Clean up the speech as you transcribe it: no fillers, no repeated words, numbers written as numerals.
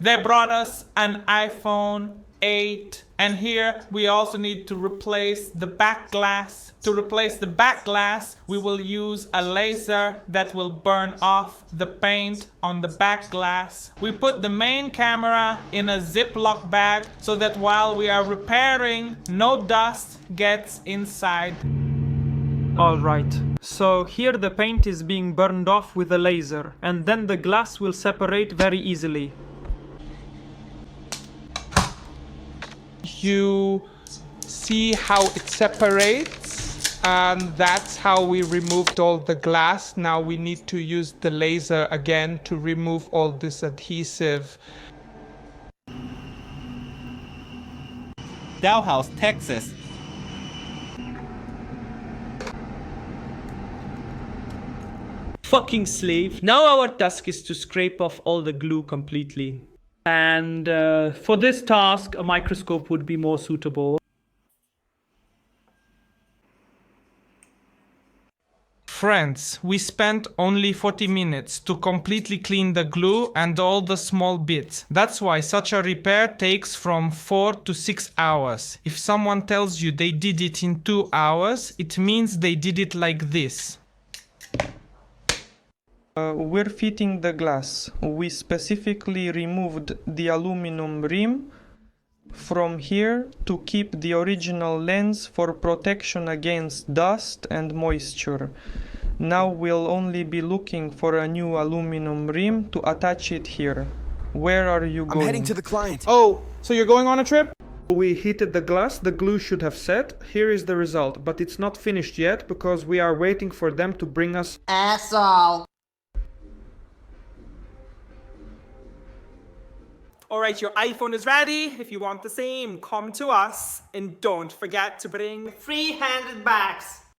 They brought us an iPhone 8, and here we also need to replace the back glass. To replace the back glass, we will use a laser that will burn off the paint on the back glass. We put the main camera in a Ziploc bag so that while we are repairing, no dust gets inside. Alright, so here the paint is being burned off with a laser, and then the glass will separate very easily. You see how it separates, and that's how we removed all the glass. Now we need to use the laser again to remove all this adhesive. Dalhouse, Texas. Fucking slave. Now our task is to scrape off all the glue completely. And for this task, a microscope would be more suitable. Friends, we spent only 40 minutes to completely clean the glue and all the small bits. That's why such a repair takes from 4 to 6 hours. If someone tells you they did it in 2 hours, it means they did it like this. We're fitting the glass. We specifically removed the aluminum rim from here to keep the original lens for protection against dust and moisture. Now we'll only be looking for a new aluminum rim to attach it here. Where are you going? I'm heading to the client. Oh, so you're going on a trip? We heated the glass, the glue should have set. Here is the result, but it's not finished yet because we are waiting for them to bring us... Asshole. Alright, your iPhone is ready. If you want the same, come to us. And don't forget to bring Free-handed bags.